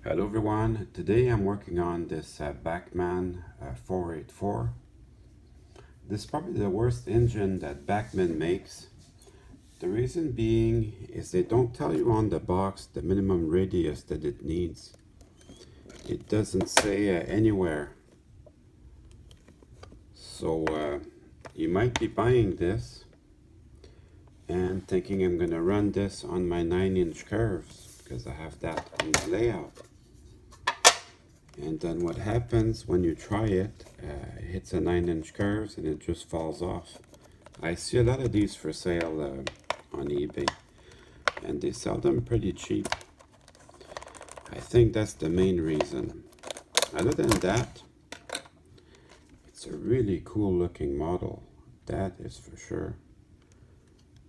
Hello everyone, today I'm working on this Bachmann 484. This is probably the worst engine that Bachmann makes. The reason being is they don't tell you on the box the minimum radius that it needs. It doesn't say anywhere. So you might be buying this and thinking I'm going to run this on my 9-inch curves because I have that on the layout. And then what happens when you try it, it hits a 9-inch curves and it just falls off. I see a lot of these for sale on eBay, and they sell them pretty cheap. I think that's the main reason. Other than that, it's a really cool looking model, that is for sure.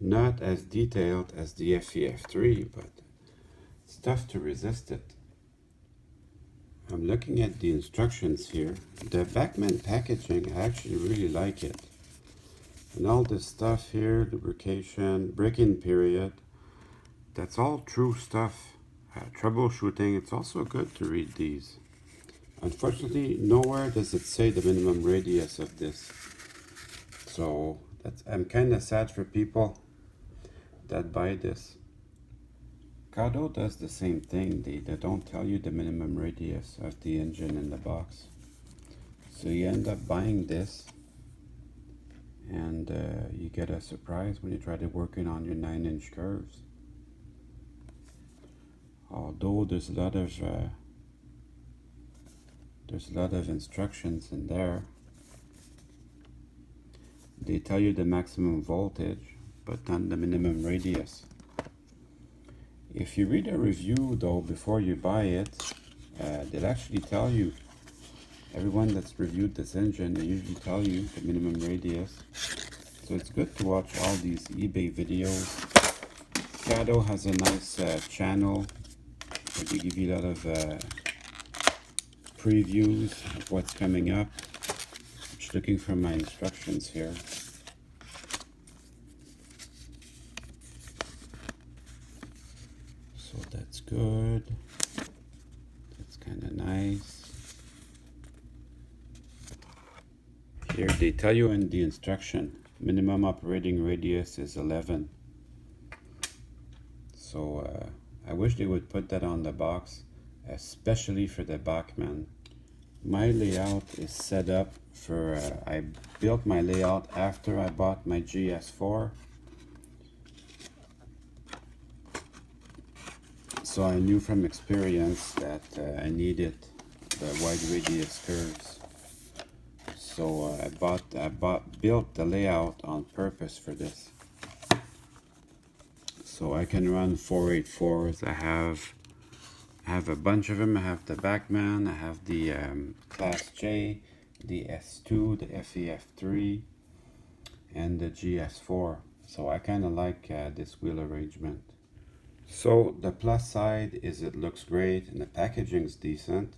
Not as detailed as the FEF3, but it's tough to resist it. I'm looking at the instructions here. The Bachmann packaging, I actually really like it. And all this stuff here, lubrication, break-in period, that's all true stuff. Troubleshooting, it's also good to read these. Unfortunately, nowhere does it say the minimum radius of this. So I'm kind of sad for people that buy this. Cardo does the same thing. They don't tell you the minimum radius of the engine in the box. So you end up buying this and you get a surprise when you try to work it on your 9-inch curves. Although there's a lot of instructions in there. They tell you the maximum voltage, but not the minimum radius. If you read a review though before you buy it, they'll actually tell you. Everyone that's reviewed this engine, they usually tell you the minimum radius. So it's good to watch all these eBay videos. Shadow has a nice channel where they give you a lot of previews of what's coming up. I'm just looking for my instructions here. So that's good. That's kind of nice. Here they tell you in the instruction, minimum operating radius is 11. So I wish they would put that on the box, especially for the Bachmann. My layout is set up for, I built my layout after I bought my GS4. So I knew from experience that I needed the wide radius curves. So I built the layout on purpose for this. So I can run 484s. I have a bunch of them. I have the Bachmann, I have the Class J, the S2, the FEF3, and the GS4. So I kind of like this wheel arrangement. So the plus side is it looks great and the packaging's decent.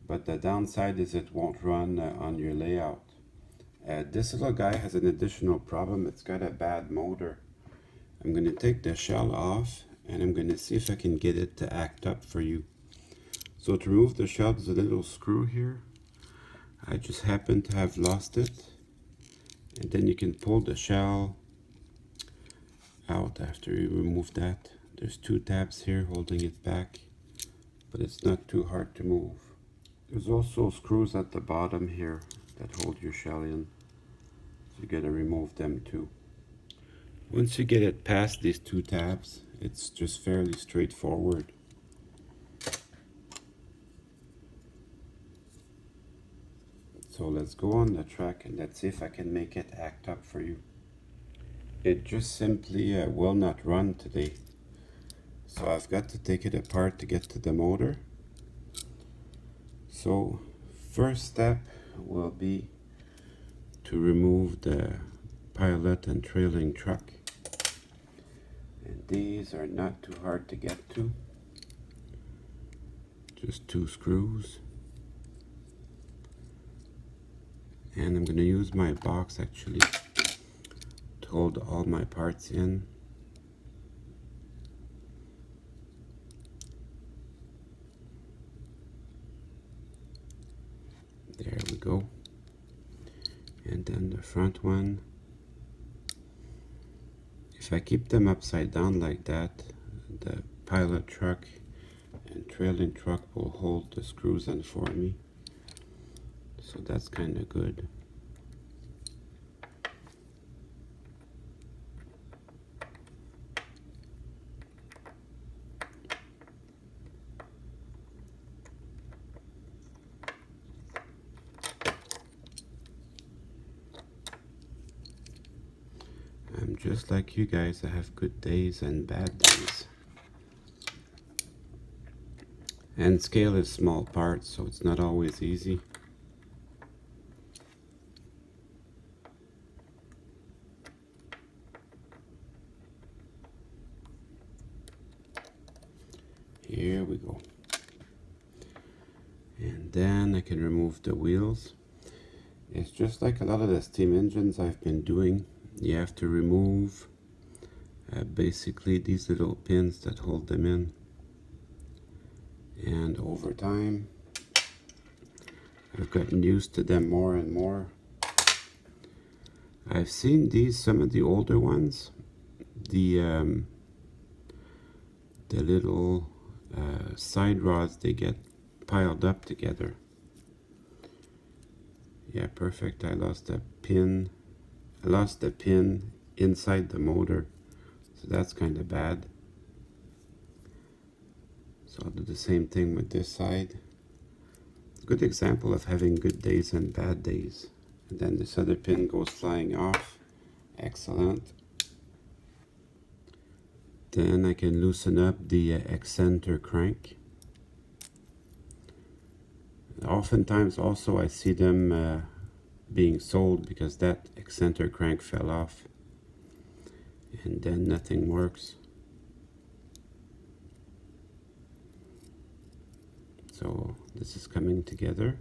But the downside is it won't run on your layout. This little guy has an additional problem. It's got a bad motor. I'm going to take the shell off and I'm going to see if I can get it to act up for you. So to remove the shell, there's a little screw here. I just happen to have lost it. And then you can pull the shell out after you remove that. There's 2 tabs here holding it back, but it's not too hard to move. There's also screws at the bottom here that hold your shell in, so you gotta remove them too. Once you get it past these 2 tabs, it's just fairly straightforward. So let's go on the track and let's see if I can make it act up for you. It just simply will not run today. So I've got to take it apart to get to the motor. So first step will be to remove the pilot and trailing truck. And these are not too hard to get to. Just 2 screws. And I'm going to use my box actually to hold all my parts in. And then the front one. If I keep them upside down like that, the pilot truck and trailing truck will hold the screws in for me. So that's kind of good. I'm just like you guys. I have good days and bad days. And scale is small parts, so it's not always easy. Here we go. And then I can remove the wheels. It's just like a lot of the steam engines I've been doing. You have to remove basically these little pins that hold them in. And over time, I've gotten used to them more and more. I've seen these, some of the older ones, the little side rods, they get piled up together. Yeah, perfect. I lost a pin. I lost the pin inside the motor, so that's kind of bad. So I'll do the same thing with this side. Good example of having good days and bad days. And then this other pin goes flying off. Excellent. Then I can loosen up the excenter crank. Oftentimes also I see them being sold because that excenter crank fell off and then nothing works. So this is coming together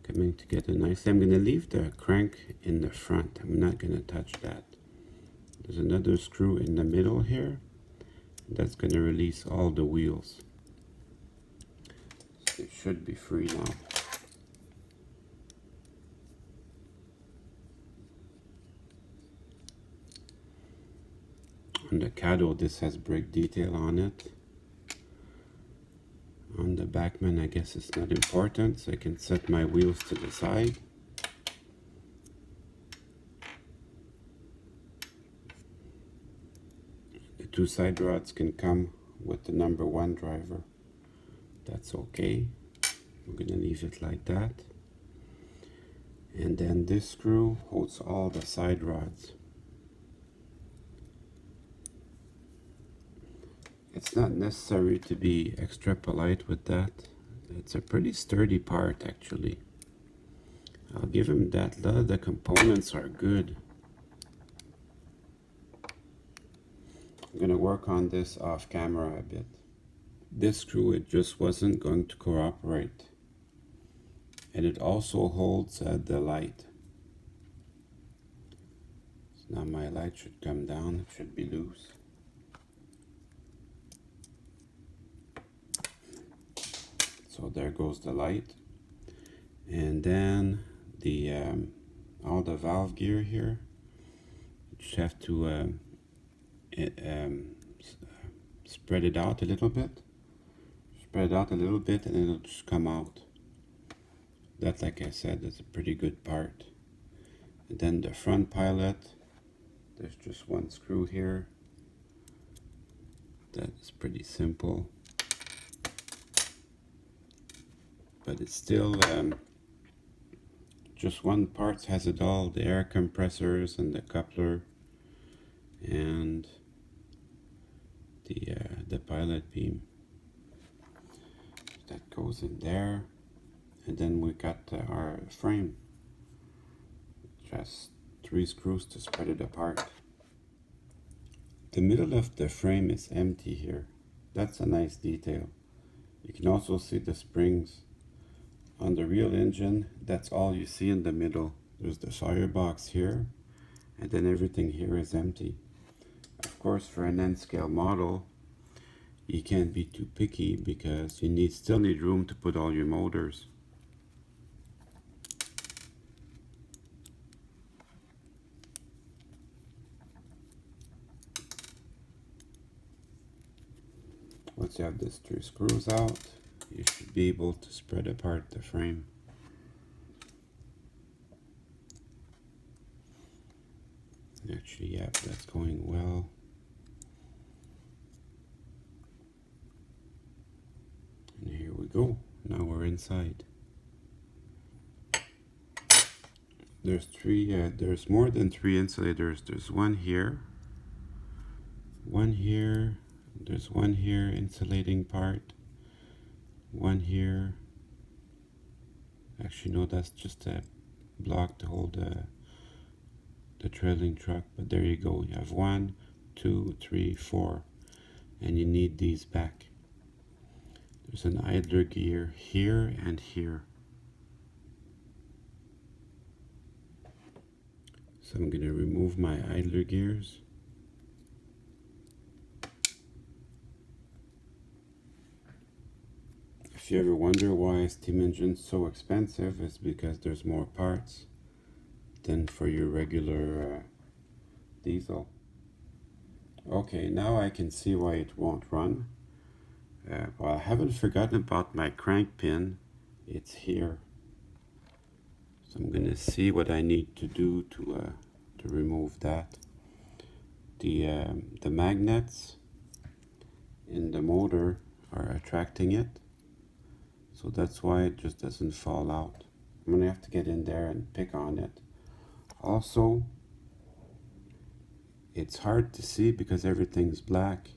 nicely. I'm going to leave the crank in the front. I'm not going to touch that. There's another screw in the middle here. That's going to release all the wheels. So it should be free now. On the cathode, this has brake detail on it. On the Bachmann, I guess it's not important, so I can set my wheels to the side. The two side rods can come with the number 1 driver. That's okay. We're going to leave it like that. And then this screw holds all the side rods. It's not necessary to be extra polite with that. It's a pretty sturdy part, actually. I'll give him that. A lot of the components are good. I'm going to work on this off camera a bit. This screw, it just wasn't going to cooperate. And it also holds the light. So now my light should come down. It should be loose. So there goes the light. And then the all the valve gear here. You just have to spread it out a little bit. Spread it out a little bit and it'll just come out. That, like I said, is a pretty good part. And then the front pilot, there's just one screw here. That is pretty simple. But it's still just one part has it all, the air compressors and the coupler and the pilot beam. That goes in there. And then we got our frame. Just 3 screws to spread it apart. The middle of the frame is empty here. That's a nice detail. You can also see the springs. On the real engine, that's all you see in the middle. There's the firebox here, and then everything here is empty. Of course, for an N-scale model, you can't be too picky because you still need room to put all your motors. Once you have these 3 screws out, you should be able to spread apart the frame. Actually, yeah, that's going well. And here we go. Now we're inside. There's more than 3 insulators. There's one here, there's one here, insulating part, one here. Actually, no, that's just a block to hold the trailing truck, but there you go. You have 1, 2, 3, 4, and you need these back. There's an idler gear here and here. So I'm going to remove my idler gears. If you ever wonder why a steam engine's so expensive, it's because there's more parts than for your regular diesel. Okay, now I can see why it won't run. Well, I haven't forgotten about my crank pin. It's here. So I'm gonna see what I need to do to remove that. The magnets in the motor are attracting it, so that's why it just doesn't fall out. I'm gonna have to get in there and pick on it. Also, it's hard to see because everything's black,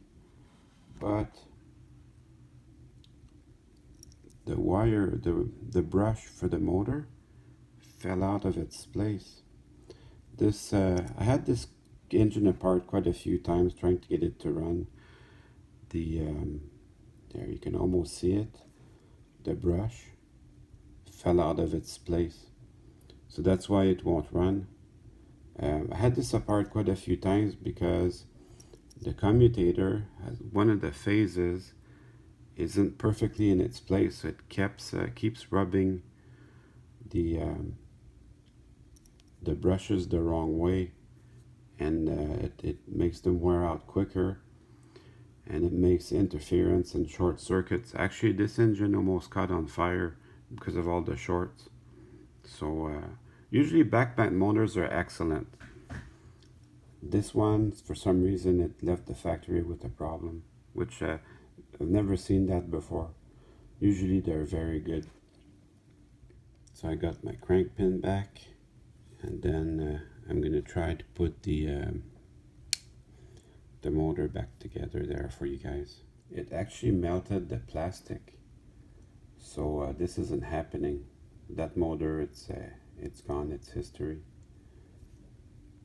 but the wire, the brush for the motor fell out of its place. I had this engine apart quite a few times trying to get it to run. There you can almost see it. The brush fell out of its place, so that's why it won't run. I had this apart quite a few times because the commutator has one of the phases isn't perfectly in its place, so it keeps rubbing the brushes the wrong way, and it makes them wear out quicker, and it makes interference and short circuits. Actually, this engine almost caught on fire because of all the shorts. So usually Bachmann motors are excellent. This one, for some reason, it left the factory with a problem, which I've never seen that before. Usually they're very good. So I got my crank pin back, and then I'm gonna try to put the motor back together there for you guys. It actually melted the plastic, so this isn't happening. That motor, it's gone, it's history.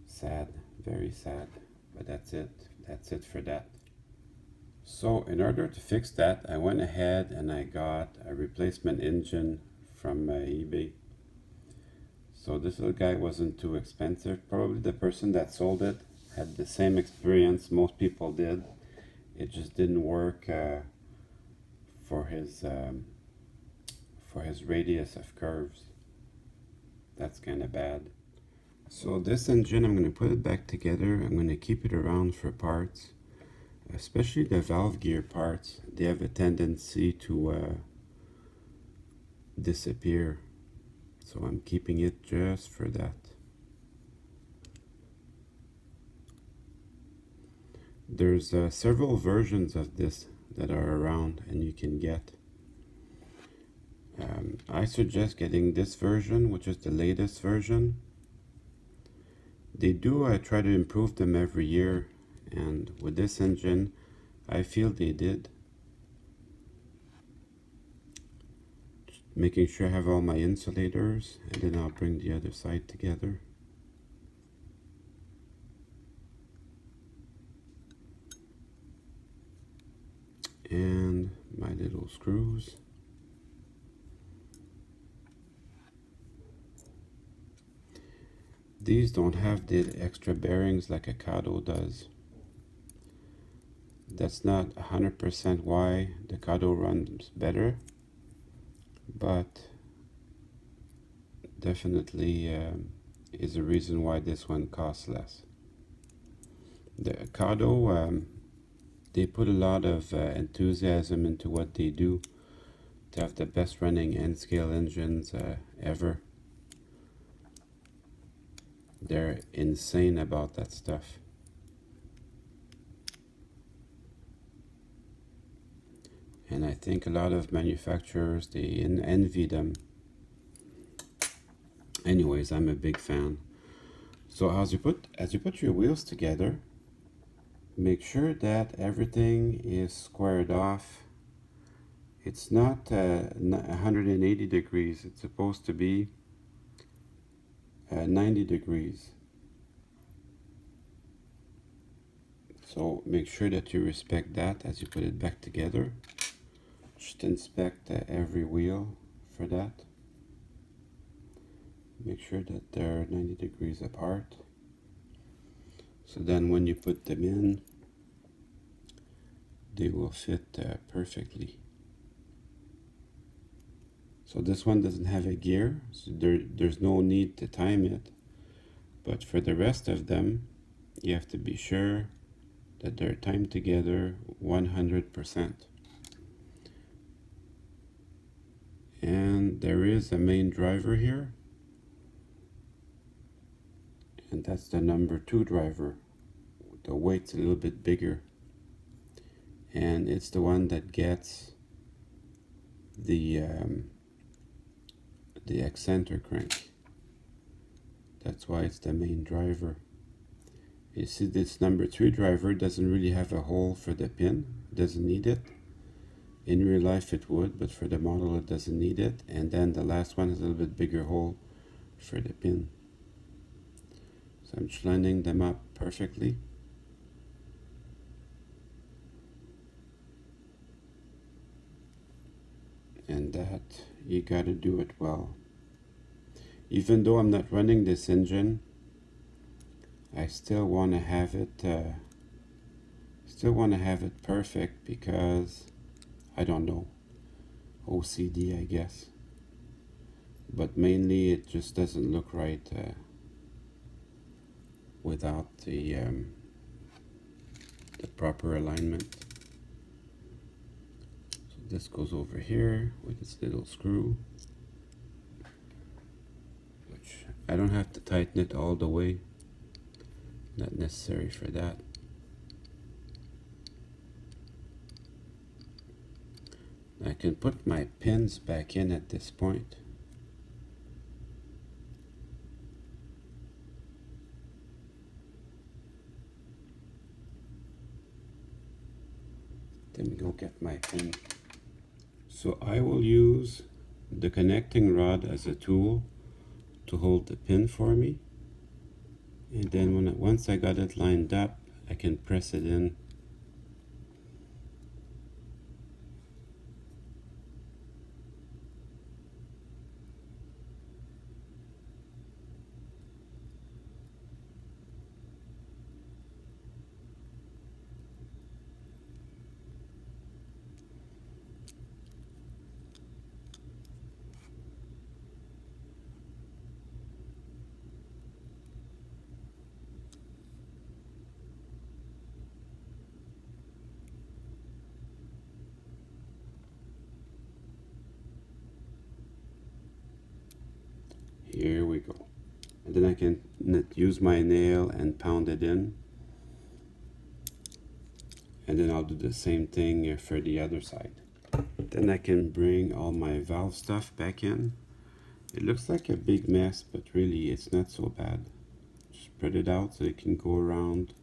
Sad, very sad, but that's it for that. So in order to fix that, I went ahead and I got a replacement engine from eBay. So this little guy wasn't too expensive. Probably the person that sold it had the same experience most people did. It just didn't work for his radius of curves. That's kind of bad. So this engine, I'm going to put it back together. I'm going to keep it around for parts, especially the valve gear parts. They have a tendency to disappear, so I'm keeping it just for that. There's several versions of this that are around and you can get. I suggest getting this version, which is the latest version. They do try to improve them every year, and with this engine I feel they did. Just making sure I have all my insulators, and then I'll bring the other side together. And my little screws. These don't have the extra bearings like a Kado does. That's not 100% why the Kado runs better, but definitely is a reason why this one costs less. The Kado they put a lot of enthusiasm into what they do to have the best running N-scale engines ever. They're insane about that stuff. And I think a lot of manufacturers, they envy them. Anyways, I'm a big fan. So as you put your wheels together, make sure that everything is squared off. It's not 180 degrees. It's supposed to be 90 degrees. So make sure that you respect that as you put it back together. Just inspect every wheel for that. Make sure that they're 90 degrees apart. So then when you put them in, they will fit perfectly. So this one doesn't have a gear, so there's no need to time it. But for the rest of them, you have to be sure that they're timed together 100%. And there is a main driver here. And that's the number 2 driver. The weight's a little bit bigger. And it's the one that gets the eccentric crank. That's why it's the main driver. You see, this number 3 driver doesn't really have a hole for the pin. It doesn't need it. In real life it would, but for the model it doesn't need it. And then the last one has a little bit bigger hole for the pin. So I'm just lining them up perfectly. And that, you gotta do it well. Even though I'm not running this engine, I still want to have it perfect because I don't know, OCD, I guess. But mainly it just doesn't look right without the proper alignment. So this goes over here with its little screw, which I don't have to tighten it all the way. Not necessary for that. I can put my pins back in at this point. Let me go get my pin. So I will use the connecting rod as a tool to hold the pin for me. And then once I got it lined up, I can press it in. Here we go. And then I can use my nail and pound it in. And then I'll do the same thing for the other side. Then I can bring all my valve stuff back in. It looks like a big mess, but really it's not so bad. Spread it out so it can go around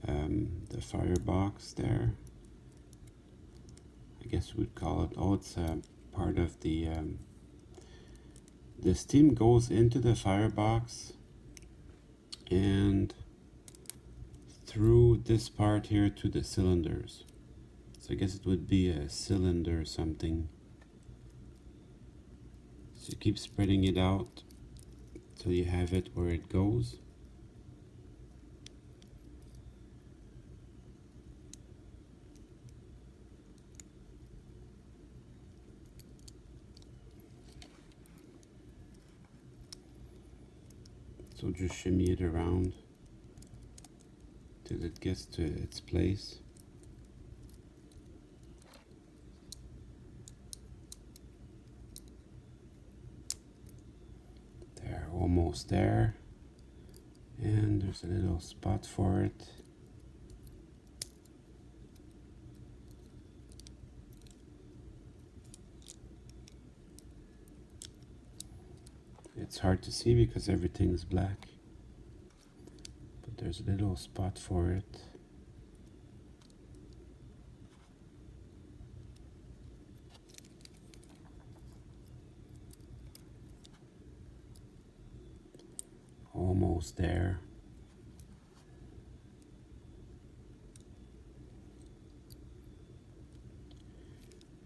the firebox there. I guess we'd call it, it's part of the steam goes into the firebox and through this part here to the cylinders. So I guess it would be a cylinder or something. So you keep spreading it out till you have it where it goes. So just shimmy it around till it gets to its place. almost there, and there's a little spot for it. It's hard to see because everything's black, but there's a little spot for it. Almost there.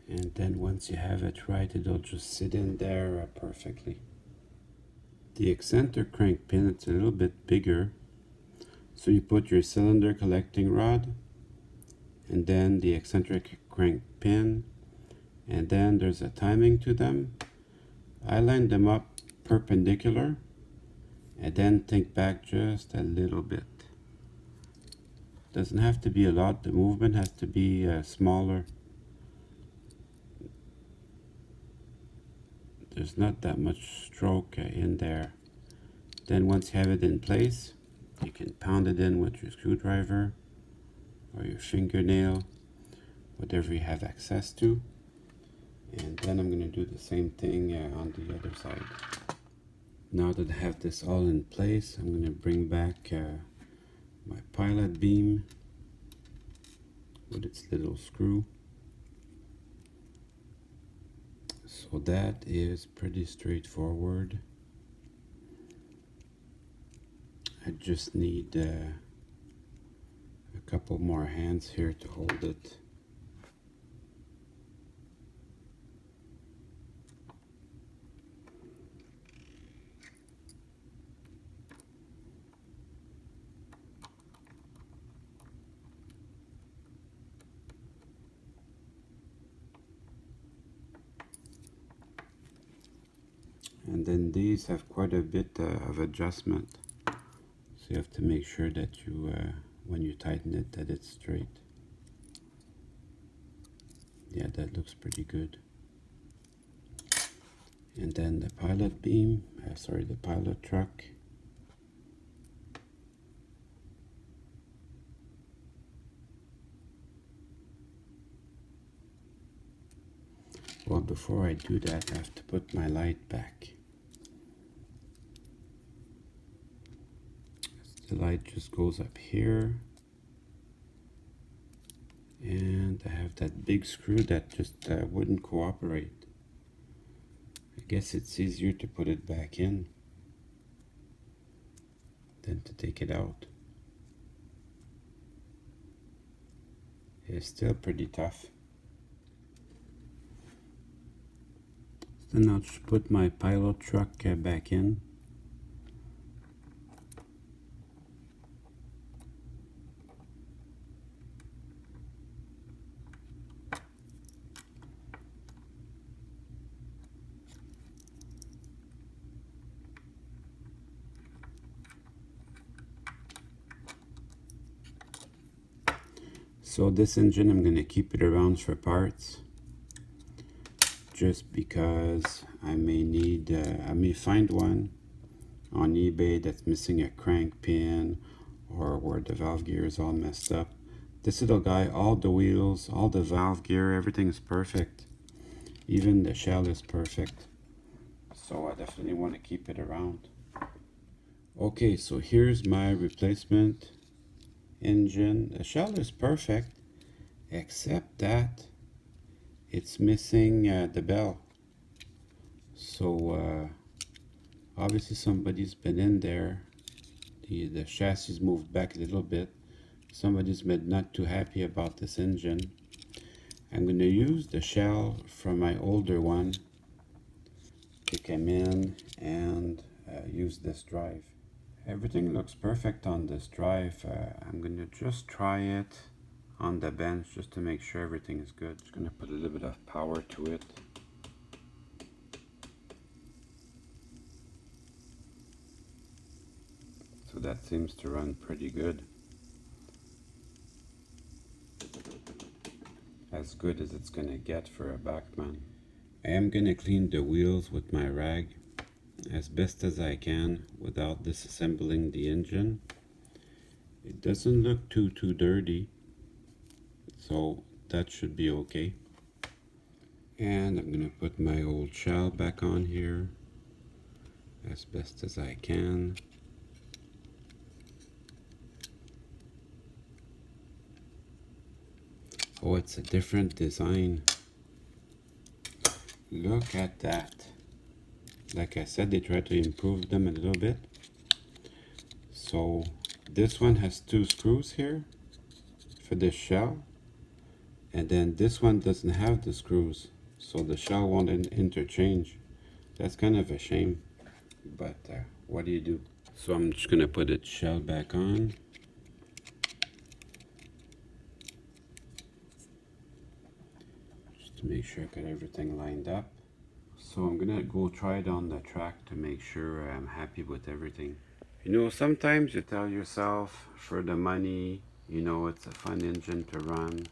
And then once you have it right, it'll just sit in there perfectly. The eccentric crank pin, it's a little bit bigger. So you put your cylinder collecting rod, and then the eccentric crank pin, and then there's a timing to them. I line them up perpendicular, and then think back just a little bit. Doesn't have to be a lot, the movement has to be smaller. There's not that much stroke in there. Then once you have it in place, you can pound it in with your screwdriver or your fingernail, whatever you have access to. And then I'm going to do the same thing on the other side. Now that I have this all in place, I'm going to bring back my pilot beam with its little screw. So that is pretty straightforward. I just need a couple more hands here to hold it. And then these have quite a bit of adjustment. So you have to make sure that you, when you tighten it, that it's straight. Yeah, that looks pretty good. And then the pilot beam, the pilot truck. Well, before I do that, I have to put my light back. The light just goes up here, and I have that big screw that just wouldn't cooperate. I guess it's easier to put it back in than to take it out. It's still pretty tough. So now just put my pilot truck back in. So this engine, I'm going to keep it around for parts, just because I may find one on eBay that's missing a crank pin, or where the valve gear is all messed up. This little guy, all the wheels, all the valve gear, everything is perfect. Even the shell is perfect. So I definitely want to keep it around. Okay, so here's my replacement engine. The shell is perfect, except that it's missing the bell. So obviously somebody's been in there. The chassis moved back a little bit. Somebody's been not too happy about this engine. I'm going to use the shell from my older one to come in and use this drive. Everything looks perfect on this drive. I'm going to just try it on the bench just to make sure everything is good. Just going to put a little bit of power to it. So that seems to run pretty good. As good as it's going to get for a Bachmann. I am going to clean the wheels with my rag. as best as I can without disassembling the engine. It doesn't look too dirty, so that should be okay. And I'm gonna put my old shell back on here as best as I can. Oh, it's a different design. Look at that. Like I said, they tried to improve them a little bit. So this one has 2 screws here for this shell, and then this one doesn't have the screws, so the shell won't interchange. That's kind of a shame, but what do you do? So I'm just gonna put its shell back on. Just to make sure I got everything lined up. So I'm gonna go try it on the track to make sure I'm happy with everything. You know, sometimes you tell yourself, for the money, you know, it's a fun engine to run.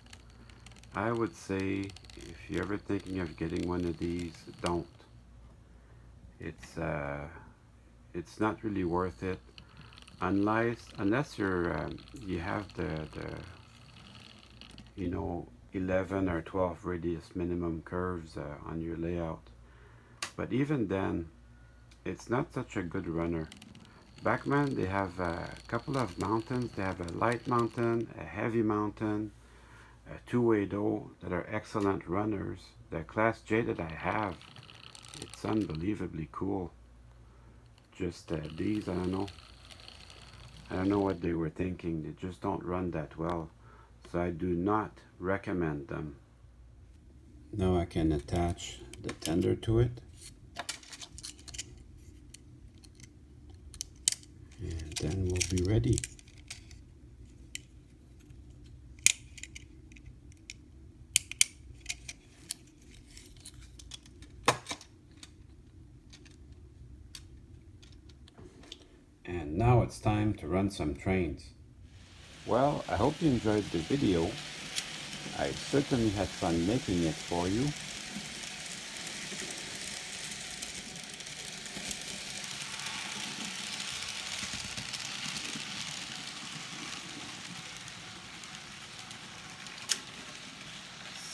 I would say, if you're ever thinking of getting one of these, don't. It's not really worth it, unless you have the you know 11 or 12 radius minimum curves on your layout. But even then, it's not such a good runner. Bachmann, they have a couple of mountains. They have a light mountain, a heavy mountain, a two-way door that are excellent runners. The Class J that I have, it's unbelievably cool. Just these, I don't know. I don't know what they were thinking. They just don't run that well. So I do not recommend them. Now I can attach the tender to it. And then we'll be ready. And now it's time to run some trains. Well, I hope you enjoyed the video. I certainly had fun making it for you.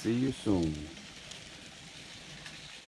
See you soon.